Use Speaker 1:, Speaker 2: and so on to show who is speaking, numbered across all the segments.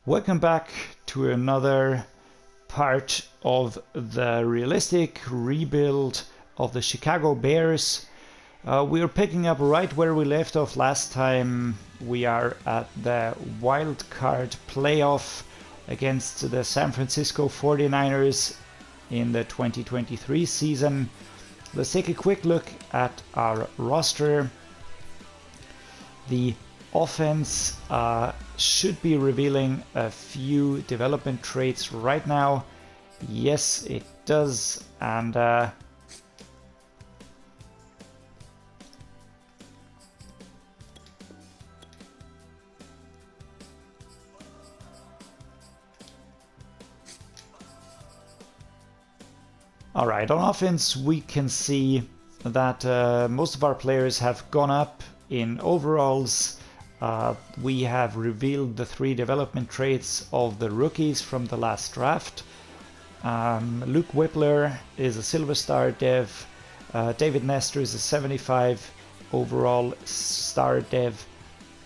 Speaker 1: Welcome back to another part of the realistic rebuild of the Chicago Bears. We are picking up right where we left off last time. We are at the Wildcard playoff against the San Francisco 49ers in the 2023 season. Let's take a quick look at our roster. The offense should be revealing a few development traits right now. Yes, it does. And all right, on offense we can see that most of our players have gone up in overalls. We have revealed the 3 development traits of the rookies from the last draft. Luke Whippler is a Silver Star dev. David Nestor is a 75 overall star dev.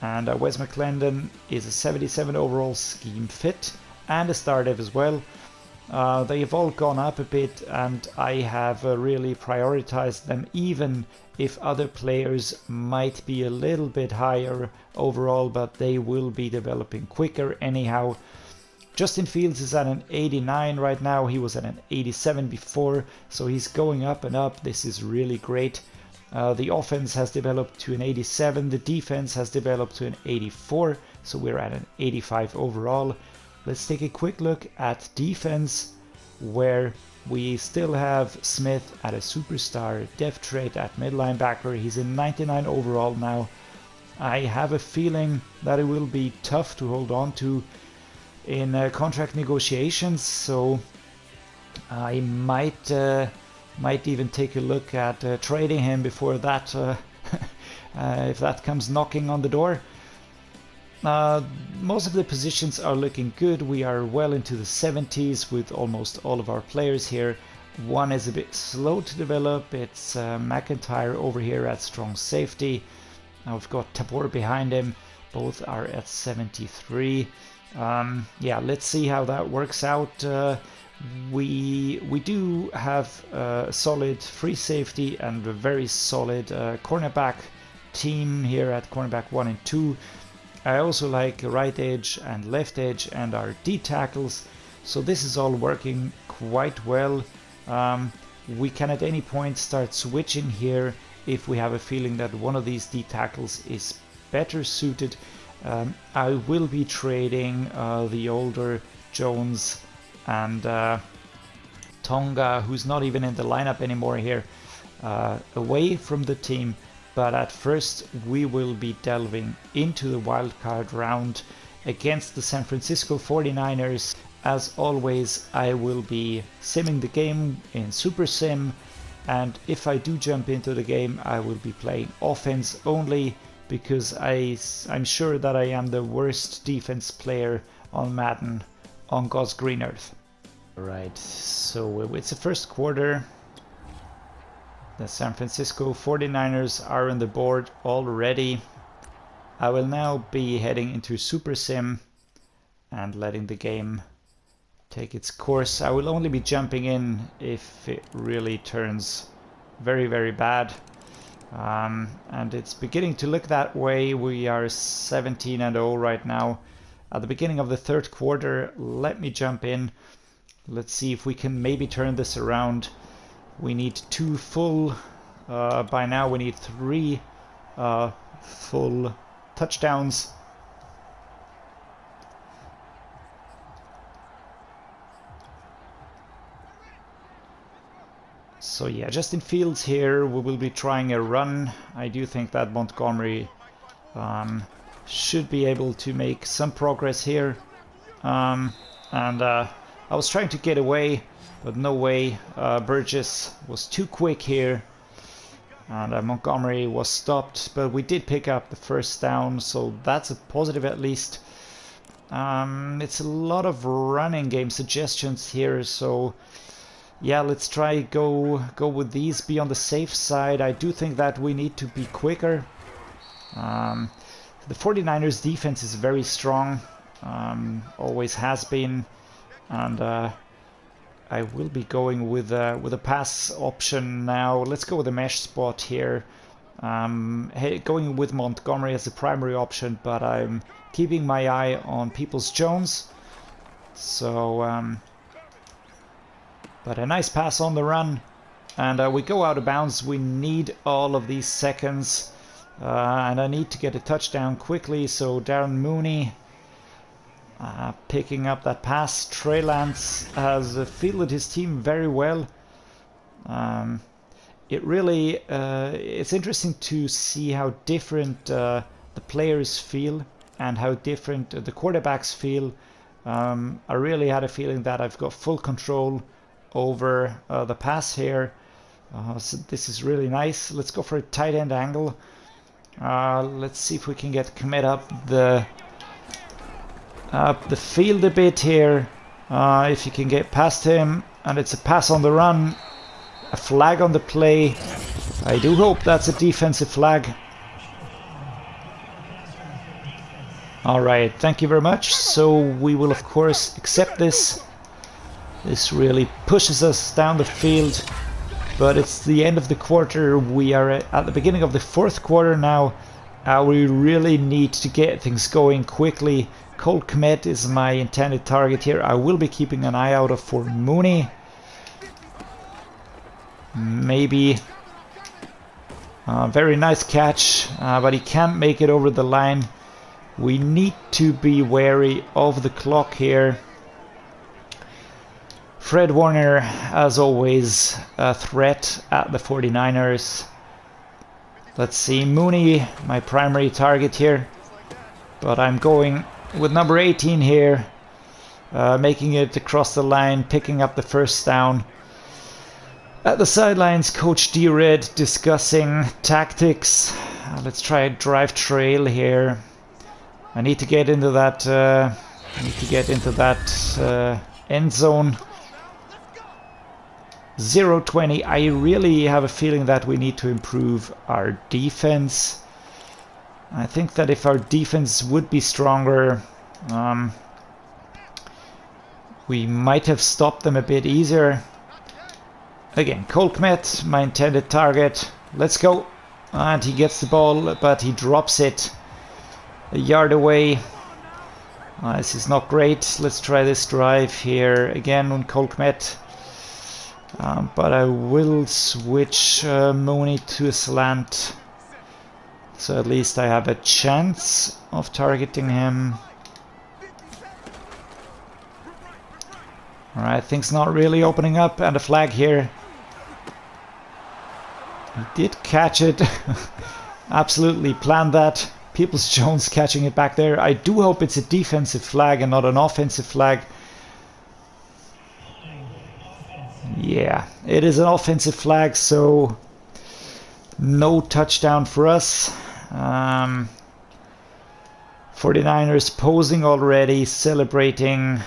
Speaker 1: And Wes McClendon is a 77 overall scheme fit and a star dev as well. They've all gone up a bit, and I have really prioritized them, even if other players might be a little bit higher overall, but they will be developing quicker anyhow. Justin Fields is at an 89 right now. He was at an 87 before, so he's going up and up. This is really great. The offense has developed to an 87. The defense has developed to an 84, so we're at an 85 overall. Let's take a quick look at defense, where we still have Smith at a superstar dev trait at mid linebacker. He's a 99 overall now. I have a feeling that it will be tough to hold on to in contract negotiations, so I might even take a look at trading him before that, if that comes knocking on the door. Most of the positions are looking good. We are well into the 70s with almost all of our players here. One is a bit slow to develop. It's McIntyre over here at strong safety. Now we've got Tabor behind him. Both are at 73. Yeah, let's see how that works out. We do have a solid free safety and a very solid cornerback team here at cornerback 1 and 2. I also like right edge and left edge and our D tackles, so this is all working quite well. We can at any point start switching here if we have a feeling that one of these D tackles is better suited. I will be trading the older Jones and Tonga, who's not even in the lineup anymore here, away from the team. But at first we will be delving into the wildcard round against the San Francisco 49ers. As always, I will be simming the game in Super Sim, and if I do jump into the game I will be playing offense only, because I'm sure that I am the worst defense player on Madden on God's green earth. Alright, so it's the first quarter. The San Francisco 49ers are on the board already. I will now be heading into Super Sim and letting the game take its course. I will only be jumping in if it really turns very, very bad. And it's beginning to look that way. We are 17-0 right now. At the beginning of the third quarter, let me jump in. Let's see if we can maybe turn this around. We need 2 full, by now we need 3 full touchdowns. So yeah, Justin Fields here. We will be trying a run. I do think that Montgomery should be able to make some progress here. I was trying to get away, but no way. Burgess was too quick here, and Montgomery was stopped, but we did pick up the first down, so that's a positive at least. It's a lot of running game suggestions here, so yeah, let's try go with these, be on the safe side. I do think that we need to be quicker. The 49ers defense is very strong. always has been, and I will be going with a pass option now. Let's go with a mesh spot here. Going with Montgomery as the primary option, but I'm keeping my eye on Peoples-Jones. So, but a nice pass on the run, and we go out of bounds. We need all of these seconds, and I need to get a touchdown quickly. So Darren Mooney picking up that pass. Trey Lance has fielded his team very well. It really, it's interesting to see how different the players feel and how different the quarterbacks feel. I really had a feeling that I've got full control over the pass here. So this is really nice. Let's go for a tight end angle. Let's see if we can get Kmet up the field a bit here. If you can get past him, and it's a pass on the run. A flag on the play. I do hope that's a defensive flag. Alright, thank you very much. So we will of course accept this. This really pushes us down the field. But it's the end of the quarter. We are at the beginning of the fourth quarter now. We really need to get things going quickly. Cole Kmet is my intended target here. I will be keeping an eye out for Mooney. Maybe. Very nice catch, but he can't make it over the line. We need to be wary of the clock here. Fred Warner, as always, a threat at the 49ers. Let's see, Mooney, my primary target here. But I'm going with number 18 here. Making it across the line, picking up the first down. At the sidelines, Coach D-Red discussing tactics. Let's try a drive trail here. I need to get into that. End zone. 0-20. I really have a feeling that we need to improve our defense. I think that if our defense would be stronger, we might have stopped them a bit easier. Again, Cole Kmet, my intended target. Let's go. And he gets the ball, but he drops it a yard away. This is not great. Let's try this drive here again on Cole Kmet. But I will switch Mooney to a slant. So at least I have a chance of targeting him. Alright, things not really opening up, and a flag here. He did catch it. Absolutely planned that. Peoples-Jones catching it back there. I do hope it's a defensive flag and not an offensive flag. Yeah, it is an offensive flag, so no touchdown for us. 49ers posing already, celebrating.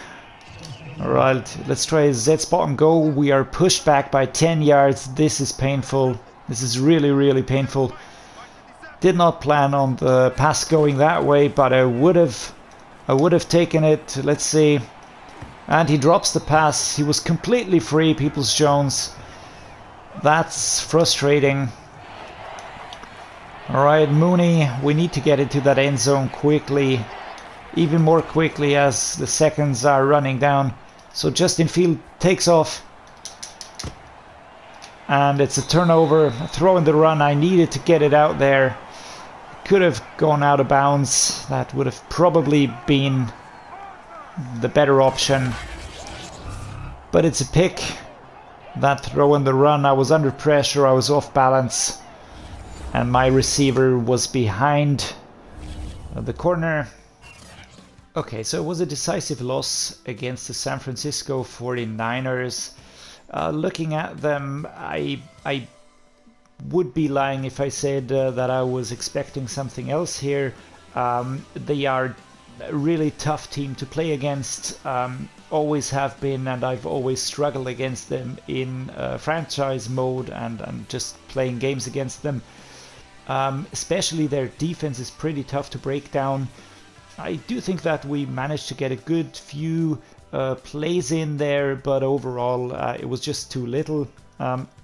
Speaker 1: Alright, let's try a Z spot and go. We are pushed back by 10 yards. This is painful. This is really, really painful. Did not plan on the pass going that way, but I would have taken it. Let's see. And he drops the pass. He was completely free, Peoples-Jones. That's frustrating. Alright, Mooney, we need to get into that end zone quickly. Even more quickly as the seconds are running down. So Justin Field takes off. And it's a turnover. A throw in the run. I needed to get it out there. Could have gone out of bounds. That would have probably been the better option. But it's a pick. That throw in the run. I was under pressure. I was off balance. And my receiver was behind the corner. Okay, so it was a decisive loss against the San Francisco 49ers. Looking at them, I would be lying if I said that I was expecting something else here. They are a really tough team to play against, always have been, and I've always struggled against them in franchise mode and just playing games against them. Especially their defense is pretty tough to break down. I do think that we managed to get a good few plays in there, but overall it was just too little,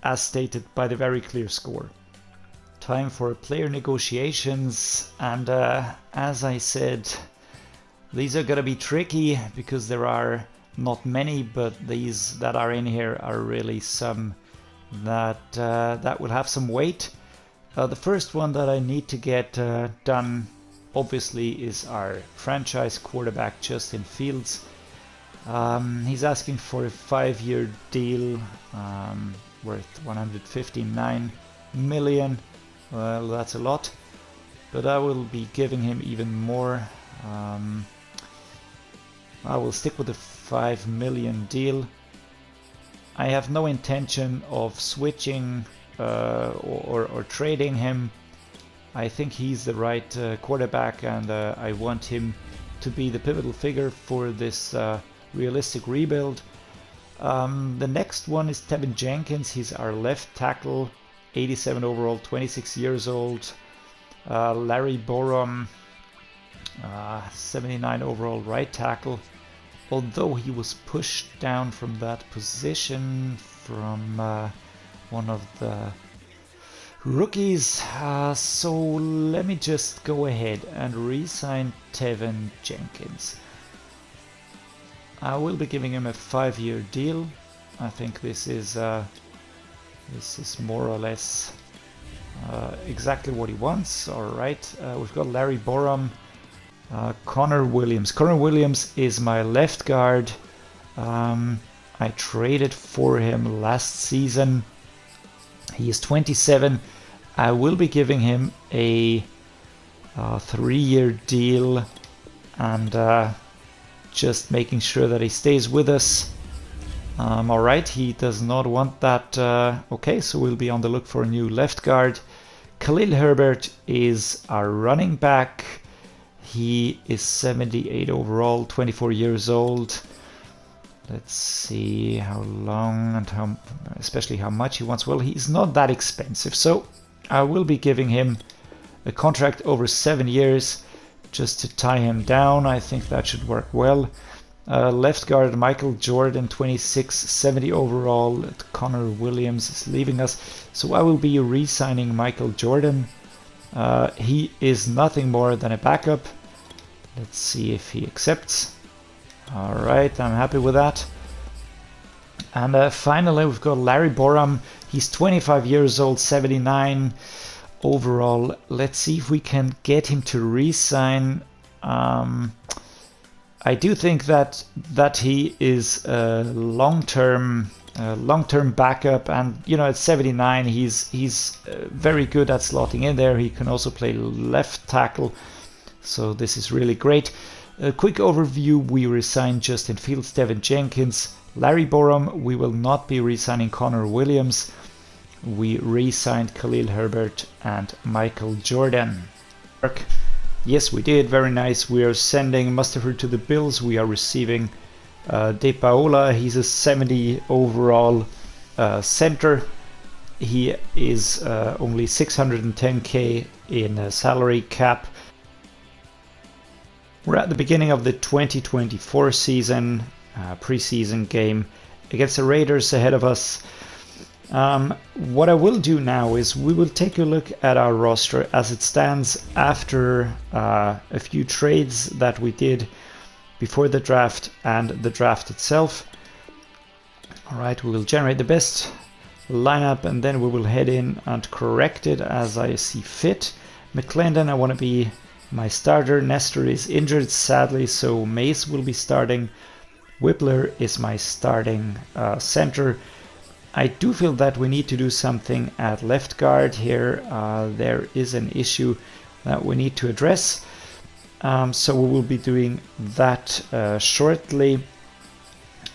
Speaker 1: as stated by the very clear score. Time for player negotiations, and as I said, these are gonna be tricky because there are not many, but these that are in here are really some that will have some weight. The first one that I need to get done obviously is our franchise quarterback Justin Fields. He's asking for a 5-year deal worth 159 million. Well, that's a lot, but I will be giving him even more. I will stick with the 5 million deal. I have no intention of switching or trading him. I think he's the right quarterback, and I want him to be the pivotal figure for this realistic rebuild. The next one is Jenkins. He's our left tackle, 87 overall, 26 years old. Larry Borum, 79 overall, right tackle. Although he was pushed down from that position from one of the rookies. So let me just go ahead and re-sign Tevin Jenkins. I will be giving him a 5-year deal. I think this is more or less exactly what he wants. All right, we've got Larry Borum, Connor Williams. Connor Williams is my left guard. I traded for him last season. He is 27. I will be giving him a 3-year deal, and just making sure that he stays with us. All right, he does not want that. Okay, so we'll be on the look for a new left guard. Khalil Herbert is our running back. He is 78 overall, 24 years old. Let's see how long and especially how much he wants. Well, he's not that expensive, so I will be giving him a contract over 7 years just to tie him down. I think that should work well. Left guard Michael Jordan, 26, 70 overall. Connor Williams is leaving us, so I will be re-signing Michael Jordan. He is nothing more than a backup. Let's see if he accepts. All right, I'm happy with that. And finally, we've got Larry Borum. He's 25 years old, 79 overall. Let's see if we can get him to re-sign. I do think that he is a long-term backup, and you know, at 79, he's very good at slotting in there. He can also play left tackle, so this is really great. A quick overview: we re-signed Justin Fields, Tevin Jenkins, Larry Borum. We will not be re-signing Connor Williams. We re-signed Khalil Herbert and Michael Jordan. Yes, we did. Very nice. We are sending Mustapher to the Bills. We are receiving De Paola. He's a 70 overall center. He is only 610k in salary cap. We're at the beginning of the 2024 season, preseason game against the Raiders ahead of us. What I will do now is we will take a look at our roster as it stands after a few trades that we did before the draft and the draft itself. All right, we will generate the best lineup, and then we will head in and correct it as I see fit. McClendon, I want to be my starter. Nestor is injured, sadly, so Mace will be starting. Whippler is my starting center. I do feel that we need to do something at left guard here. There is an issue that we need to address. So we will be doing that shortly.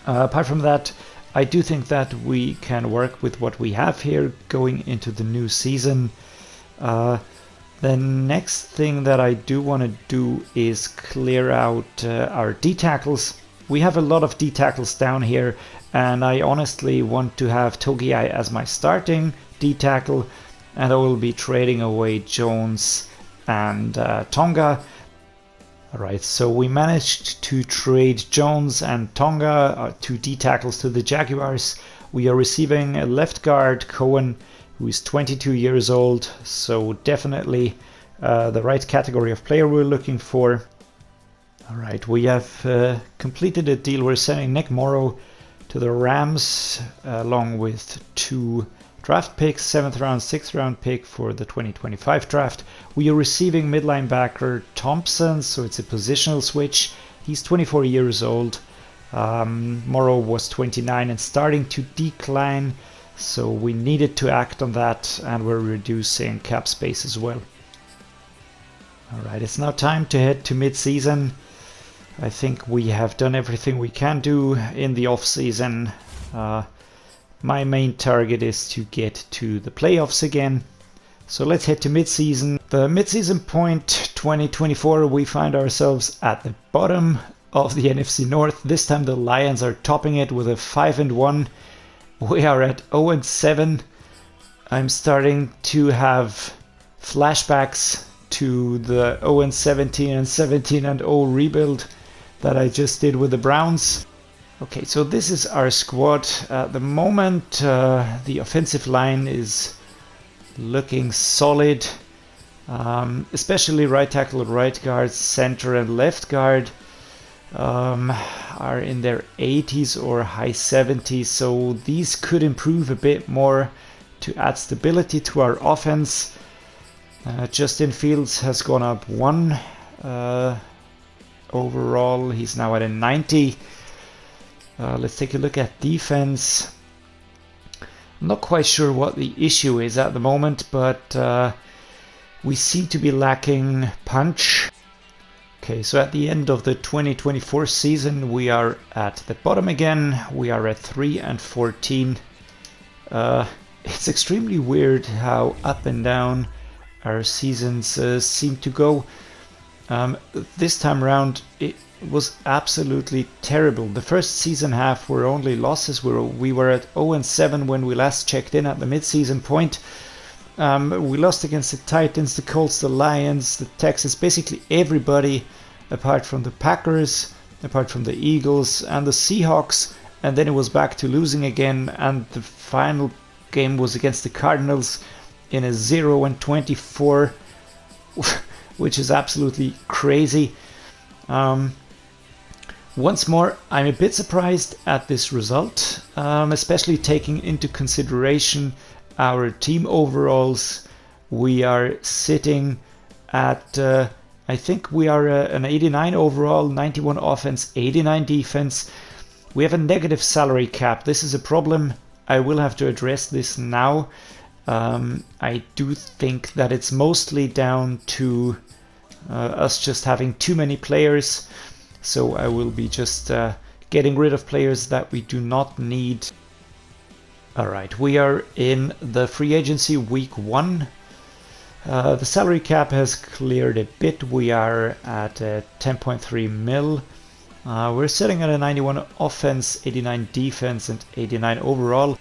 Speaker 1: Apart from that, I do think that we can work with what we have here going into the new season. The next thing that I do want to do is clear out our D-tackles. We have a lot of D-tackles down here, and I honestly want to have Togiai as my starting D-tackle, and I will be trading away Jones and Tonga. Alright, so we managed to trade Jones and Tonga, 2 D tackles, to the Jaguars. We are receiving a left guard, Cohen, who is 22 years old, so definitely the right category of player we're looking for. Alright, we have completed a deal. We're sending Nick Morrow to the Rams along with 2 draft picks, 7th round, 6th round pick for the 2025 draft. We are receiving mid linebacker Thompson, so it's a positional switch. He's 24 years old. Morrow was 29 and starting to decline, so we needed to act on that, and we're reducing cap space as well. Alright, it's now time to head to mid-season. I think we have done everything we can do in the off-season. My main target is to get to the playoffs again. So let's head to mid-season. The mid-season point 2024, we find ourselves at the bottom of the NFC North. This time the Lions are topping it with a 5-1. We are at 0-7. I'm starting to have flashbacks to the 0-17 and 17-0 rebuild that I just did with the Browns. Okay, so this is our squad. At the moment, the offensive line is looking solid, especially right tackle, right guard, center and left guard are in their 80s or high 70s, so these could improve a bit more to add stability to our offense. Justin Fields has gone up 1 overall. He's now at a 90. Let's take a look at defense. I'm not quite sure what the issue is at the moment, but we seem to be lacking punch. Okay, so at the end of the 2024 season, we are at the bottom again. We are at 3-14. It's extremely weird how up and down our seasons seem to go. This time around, it was absolutely terrible. The first season half were only losses. We were at 0-7 when we last checked in at the mid-season point. We lost against the Titans, the Colts, the Lions, the Texans, basically everybody apart from the Packers, apart from the Eagles and the Seahawks, and then it was back to losing again, and the final game was against the Cardinals in a 0-24, which is absolutely crazy. Once more, I'm a bit surprised at this result, especially taking into consideration our team overalls. We are sitting at, I think we are an 89 overall, 91 offense, 89 defense. We have a negative salary cap. This is a problem. I will have to address this now. I do think that it's mostly down to us just having too many players. So I will be just getting rid of players that we do not need. Alright, we are in the free agency week 1. The salary cap has cleared a bit. We are at 10.3 mil. We're sitting at a 91 offense, 89 defense and 89 overall.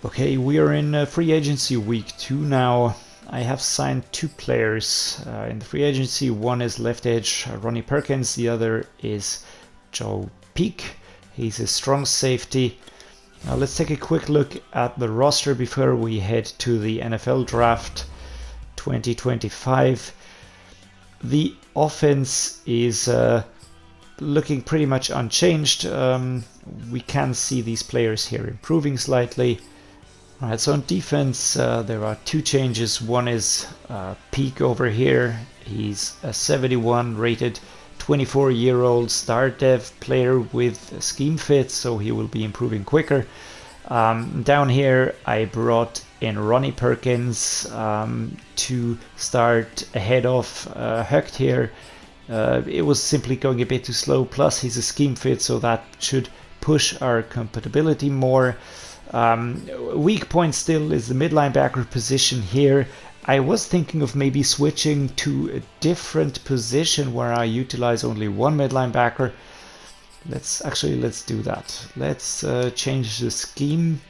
Speaker 1: Okay, we are in free agency week 2 now. I have signed 2 players in the free agency. One is left edge Ronnie Perkins, the other is Joe Peak. He's a strong safety. Now let's take a quick look at the roster before we head to the NFL draft 2025. The offense is looking pretty much unchanged. We can see these players here improving slightly. Alright, so on defense, there are 2 changes. One is Peak over here. He's a 71 rated 24-year-old star dev player with a scheme fit, so he will be improving quicker. Down here, I brought in Ronnie Perkins to start ahead of Hucht here. It was simply going a bit too slow, plus he's a scheme fit, so that should push our compatibility more. Weak point still is the mid linebacker position here. I was thinking of maybe switching to a different position where I utilize only one mid linebacker. Let's do that. Let's change the scheme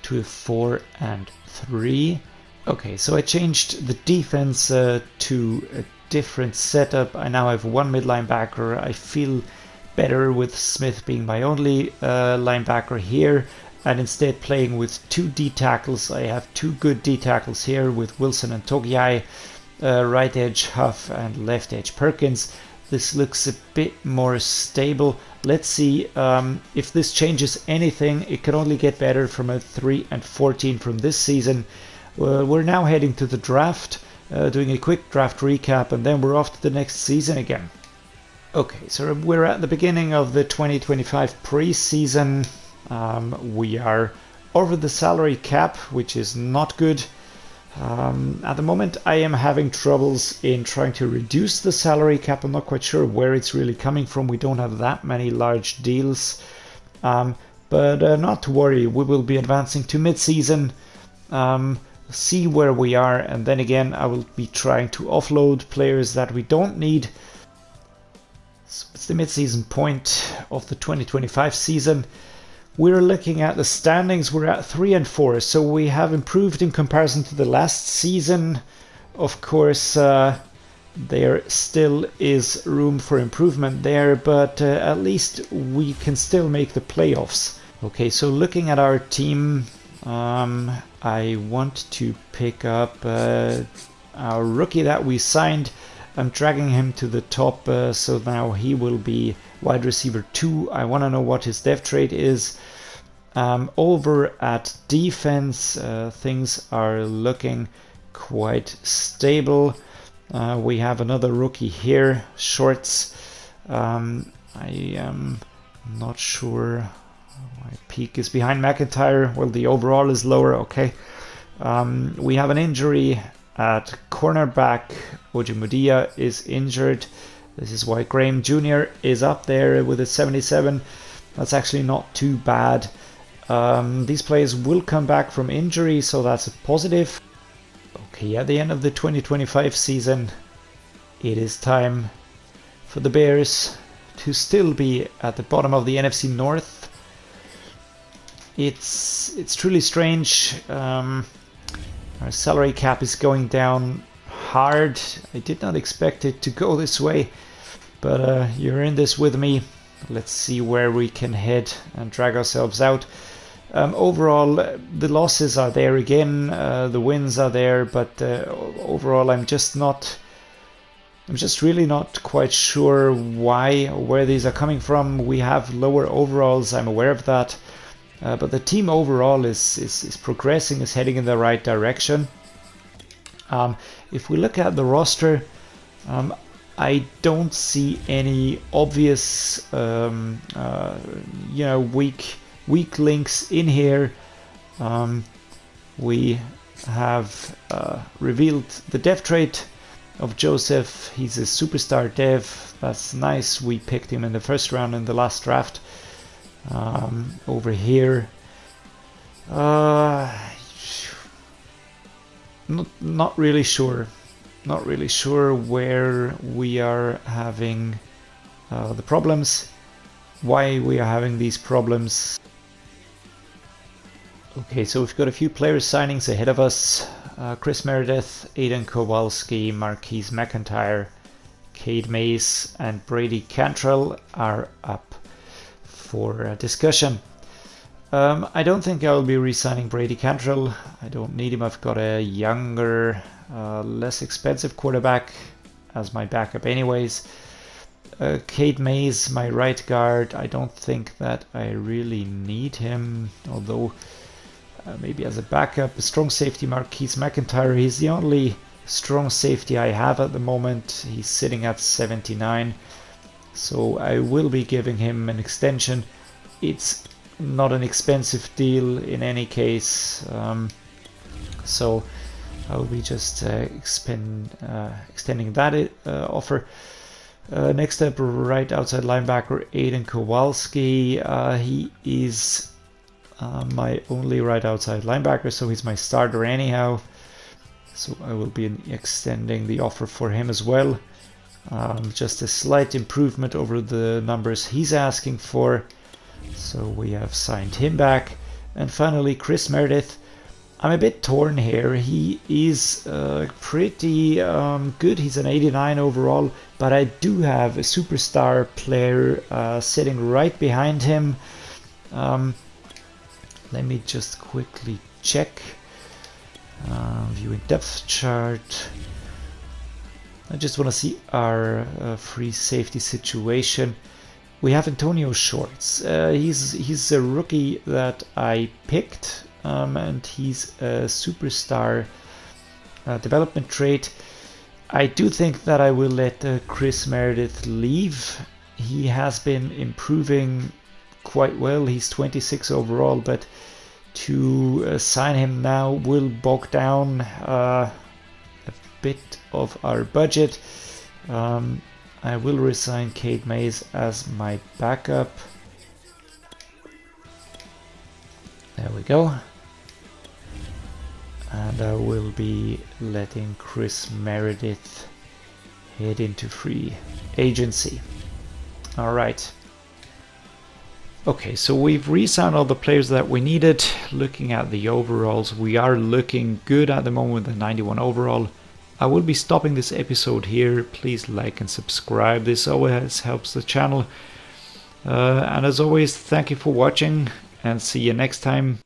Speaker 1: to a 4-3. Okay, so I changed the defense to a different setup. I now have one mid linebacker. I feel better with Smith being my only linebacker here, and instead playing with 2 D tackles. I have 2 good D tackles here with Wilson and Togiai, right edge Huff and left edge Perkins. This looks a bit more stable. Let's see if this changes anything. It can only get better from a 3-14 from this season. We're now heading to the draft, doing a quick draft recap, and then we're off to the next season again. Okay, so we're at the beginning of the 2025 preseason. We are over the salary cap, which is not good. At the moment, I am having troubles in trying to reduce the salary cap. I'm not quite sure where it's really coming from. We don't have that many large deals. But not to worry, we will be advancing to mid-season, see where we are, and then again, I will be trying to offload players that we don't need. So it's the mid-season point of the 2025 season. We're looking at the standings. We're at 3-4, so we have improved in comparison to the last season. Of course, there still is room for improvement there, but at least we can still make the playoffs. Okay, so looking at our team, I want to pick up our rookie that we signed. I'm dragging him to the top, so now he will be wide receiver 2. I want to know what his depth trait is. Over at defense, things are looking quite stable. We have another rookie here, Shorts. I am not sure. My peak is behind McIntyre. Well, the overall is lower. Okay. We have an injury at cornerback. Ojemudia is injured. This is why Graham Jr. is up there with a 77. That's actually not too bad. These players will come back from injury, so that's a positive. Okay, at the end of the 2025 season, it is time for the Bears to still be at the bottom of the NFC North. It's truly strange. Our salary cap is going down hard. I did not expect it to go this way, but you're in this with me. Let's see where we can head and drag ourselves out. Overall, the losses are there again. The wins are there, but overall, I'm just really not quite sure why or where these are coming from. We have lower overalls. I'm aware of that. But the team overall is progressing, is heading in the right direction. If we look at the roster, I don't see any obvious, weak links in here. We have revealed the dev trait of Joseph. He's a superstar dev. That's nice. We picked him in the first round in the last draft. Over here, not really sure. Not really sure where we are having the problems, why we are having these problems. Okay, so we've got a few player signings ahead of us. Chris Meredith, Aidan Kowalski, Marquise McIntyre, Cade Mays, and Brady Cantrell are up for discussion. I don't think I'll be re-signing Brady Cantrell. I don't need him. I've got a younger, less expensive quarterback as my backup anyways. Cade Mays, my right guard. I don't think that I really need him, although maybe as a backup. A strong safety, Marquise McIntyre. He's the only strong safety I have at the moment. He's sitting at 79. So I will be giving him an extension. It's not an expensive deal in any case, so I'll be just extending that offer. Next up, right outside linebacker Aidan Kowalski. He is my only right outside linebacker, so he's my starter anyhow. So I will be extending the offer for him as well. Just a slight improvement over the numbers he's asking for. So we have signed him back. And finally, Chris Meredith. I'm a bit torn here. He is pretty good. He's an 89 overall, but I do have a superstar player sitting right behind him. Let me just quickly check. Viewing depth chart. I just want to see our free safety situation. We have Antonio Shorts. He's a rookie that I picked. And he's a superstar development trait. I do think that I will let Chris Meredith leave. He has been improving quite well. He's 26 overall, but to sign him now will bog down a bit of our budget. I will resign Kate Mays as my backup. There we go. And I will be letting Chris Meredith head into free agency. All right. Okay, so we've re-signed all the players that we needed. Looking at the overalls, we are looking good at the moment with the 91 overall. I will be stopping this episode here. Please like and subscribe. This always helps the channel. And as always, thank you for watching and see you next time.